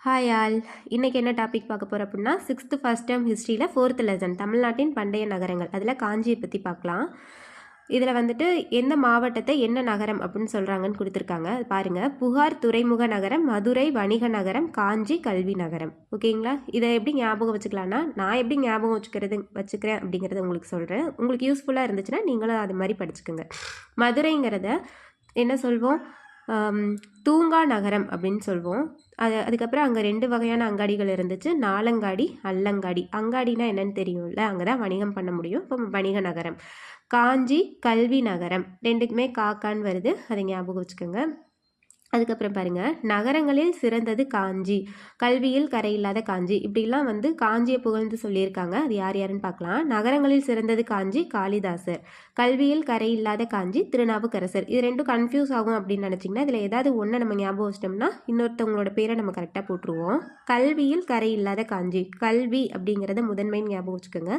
Hi all. இன்றைக்கி என்ன topic பார்க்க போகிறோம் அப்படின்னா 6th ஃபர்ஸ்ட் டேர்ம் ஹிஸ்ட்ரியில் 4th லெசன் தமிழ்நாட்டின் பண்டைய நகரங்கள். அதில் காஞ்சியை பற்றி பார்க்கலாம். இதில் வந்துட்டு எந்த மாவட்டத்தை என்ன நகரம் அப்படின்னு சொல்கிறாங்கன்னு கொடுத்துருக்காங்க. பாருங்கள், புகார் துறைமுக நகரம், மதுரை வணிக நகரம், காஞ்சி கல்வி நகரம். ஓகேங்களா? இதை எப்படி ஞாபகம் வச்சுக்கலான்னா, நான் எப்படி ஞாபகம் வச்சுக்கிறேன் அப்படிங்கிறத உங்களுக்கு சொல்கிறேன். உங்களுக்கு யூஸ்ஃபுல்லாக இருந்துச்சுன்னா நீங்களும் அது மாதிரி படிச்சுக்கோங்க. மதுரைங்கிறத என்ன சொல்வோம்? தூங்கா நகரம் அப்படின்னு சொல்வோம். அதுக்கப்புறம் அங்கே 2 வகையான அங்காடிகள் இருந்துச்சு, நாலங்காடி, அல்லங்காடி. அங்காடினா என்னன்னு தெரியும்ல, அங்கே தான் வணிகம் பண்ண முடியும். இப்போ வணிக நகரம். காஞ்சி கல்வி நகரம், ரெண்டுக்குமே காக்கான்னு வருது, அதை ஞாபகம் வச்சுக்கோங்க. அதுக்கப்புறம் பாருங்கள், நகரங்களில் சிறந்தது காஞ்சி, கல்வியில் கரையில்லாத காஞ்சி. இப்படிலாம் வந்து காஞ்சியை புகழ்ந்து சொல்லியிருக்காங்க. அது யார் யாருன்னு பார்க்கலாம். நகரங்களில் சிறந்தது காஞ்சி காளிதாசர், கல்வியில் கரையில்லாத காஞ்சி திருநாவுக்கரசர். இது ரெண்டும் கன்ஃபியூஸ் ஆகும் அப்படின்னு நினச்சிங்கன்னா இதில் ஏதாவது ஒன்று நம்ம ஞாபகம் வச்சிட்டோம்னா இன்னொருத்தவங்களோட பேரை நம்ம கரெக்டாக போட்டுருவோம். கல்வியில் கரையில்லாத காஞ்சி, கல்வி அப்படிங்கிறத முதன்மைன்னு ஞாபகம் வச்சுக்கோங்க.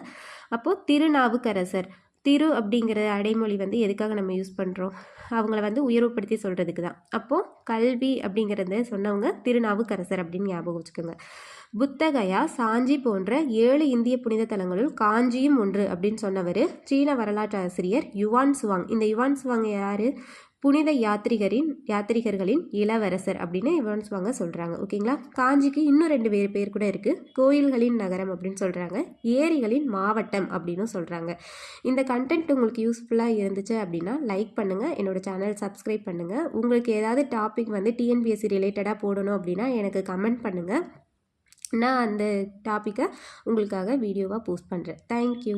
அப்போது திருநாவுக்கரசர், திரு அப்படிங்கிற அடைமொழி வந்து எதுக்காக நம்ம யூஸ் பண்ணுறோம்? அவங்கள வந்து உயர்வுபடுத்தி சொல்கிறதுக்கு தான். அப்போது கல்வி அப்படிங்கிறத சொன்னவங்க திருநாவுக்கரசர் அப்படின்னு ஞாபகம் வச்சுக்கோங்க. புத்தகயா, சாஞ்சி போன்ற 7 இந்திய புனித தலங்களுள் காஞ்சியும் ஒன்று அப்படின்னு சொன்னவர் சீன வரலாற்று ஆசிரியர் யுவான் சுவாங். இந்த யுவான் சுவாங் யார்? புனித யாத்திரிகர்களின் இளவரசர் அப்படின்னு யுவான் சுவாங்க சொல்கிறாங்க. ஓகேங்களா? காஞ்சிக்கு இன்னும் 2 பேர் கூட இருக்குது. கோயில்களின் நகரம் அப்படின்னு சொல்கிறாங்க, ஏரிகளின் மாவட்டம் அப்படின்னு சொல்கிறாங்க. இந்த கண்டென்ட் உங்களுக்கு யூஸ்ஃபுல்லாக இருந்துச்சு அப்படின்னா லைக் பண்ணுங்கள், என்னோடய சேனல் சப்ஸ்கிரைப் பண்ணுங்கள். உங்களுக்கு ஏதாவது டாபிக் வந்து டிஎன்பிஎஸ்சி ரிலேட்டடாக போடணும் அப்படின்னா எனக்கு கமெண்ட் பண்ணுங்கள். நான் அந்த டாப்பிக்கை உங்களுக்காக வீடியோவாக போஸ்ட் பண்ணுறேன். தேங்க்யூ.